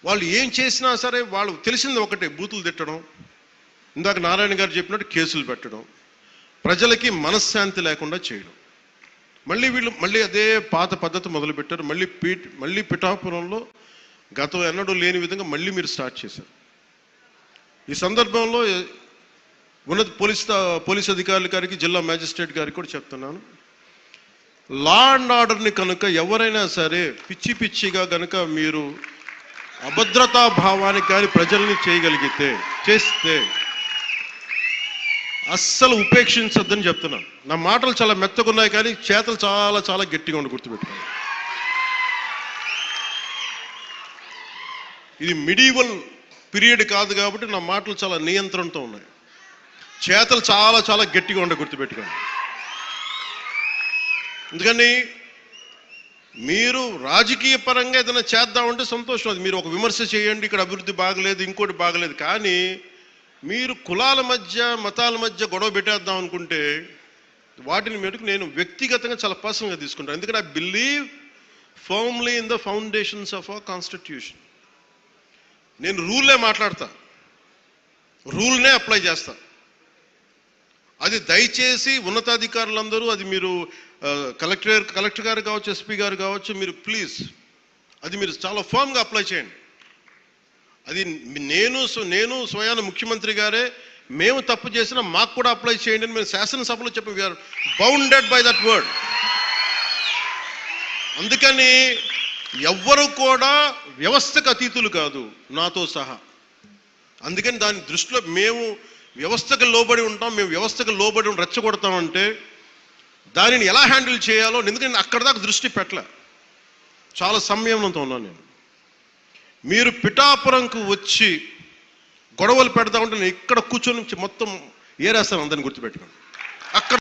వాళ్ళు ఏం చేసినా సరే వాళ్ళు తెలిసింది ఒకటే, బూతులు తిట్టడం, ఇందాక నారాయణ గారు చెప్పినట్టు కేసులు పెట్టడం, ప్రజలకి మనశ్శాంతి లేకుండా చేయడం. మళ్ళీ అదే పాత పద్ధతి మొదలుపెట్టారు. మళ్ళీ పిఠాపురంలో గతం ఎన్నడూ లేని విధంగా మళ్ళీ మీరు స్టార్ట్ చేశారు. ఈ సందర్భంలో ఉన్నత పోలీస్ అధికారుల గారికి, జిల్లా మ్యాజిస్ట్రేట్ గారికి కూడా చెప్తున్నాను, లా అండ్ ఆర్డర్ని కనుక ఎవరైనా సరే పిచ్చిగా కనుక మీరు అభద్రతా భావానికి కానీ ప్రజల్ని చేస్తే అస్సలు ఉపేక్షించొద్దని చెప్తున్నాను. నా మాటలు చాలా మెత్తగా ఉన్నాయి, కానీ చేతలు చాలా చాలా గట్టిగా ఉండి గుర్తుపెట్టుకోండి. ఇది మిడీవల్ పీరియడ్ కాదు కాబట్టి నా మాటలు చాలా నియంత్రణతో ఉన్నాయి. చేతలు చాలా చాలా గట్టిగా ఉండి గుర్తుపెట్టుకోండి. ఎందుకని మీరు రాజకీయ పరంగా ఏదైనా చేద్దామంటే సంతోషం, అది మీరు ఒక విమర్శ చేయండి, ఇక్కడ అభివృద్ధి బాగలేదు, ఇంకోటి బాగలేదు. కానీ మీరు కులాల మధ్య, మతాల మధ్య గొడవ పెట్టేద్దాం అనుకుంటే వాటిని మెటుకు నేను వ్యక్తిగతంగా చాలా పర్సనల్గా తీసుకుంటాను. ఎందుకంటే I believe firmly in the foundations of our constitution. నేను రూల్లే మాట్లాడతా, రూల్నే అప్లై చేస్తా. అది దయచేసి ఉన్నతాధికారులందరూ, అది మీరు కలెక్టర్ గారు కావచ్చు, ఎస్పీ గారు కావచ్చు, మీరు ప్లీజ్ అది మీరు చాలా ఫర్మ్గా అప్లై చేయండి. అది నేను స్వయాన ముఖ్యమంత్రి గారే మేము తప్పు చేసినా మాకు కూడా అప్లై చేయండి అని మేము శాసనసభలో చెప్పి we are bounded by that word. అందుకని ఎవ్వరు కూడా వ్యవస్థకు అతీతులు కాదు, నాతో సహా. అందుకని దాని దృష్టిలో మేము వ్యవస్థకు లోబడి ఉంటాం, మేము వ్యవస్థకు లోబడి రెచ్చగొడతామంటే దానిని ఎలా హ్యాండిల్ చేయాలో, ఎందుకంటే అక్కడ దాకా దృష్టి పెట్టలే, చాలా సంయమనంతో ఉన్నాను నేను. మీరు పిఠాపురంకు వచ్చి గొడవలు పెడతా ఉంటే నేను ఇక్కడ కూర్చొని మొత్తం ఏరేస్తాను, అందరిని గుర్తుపెట్టుకోండి. అక్కడ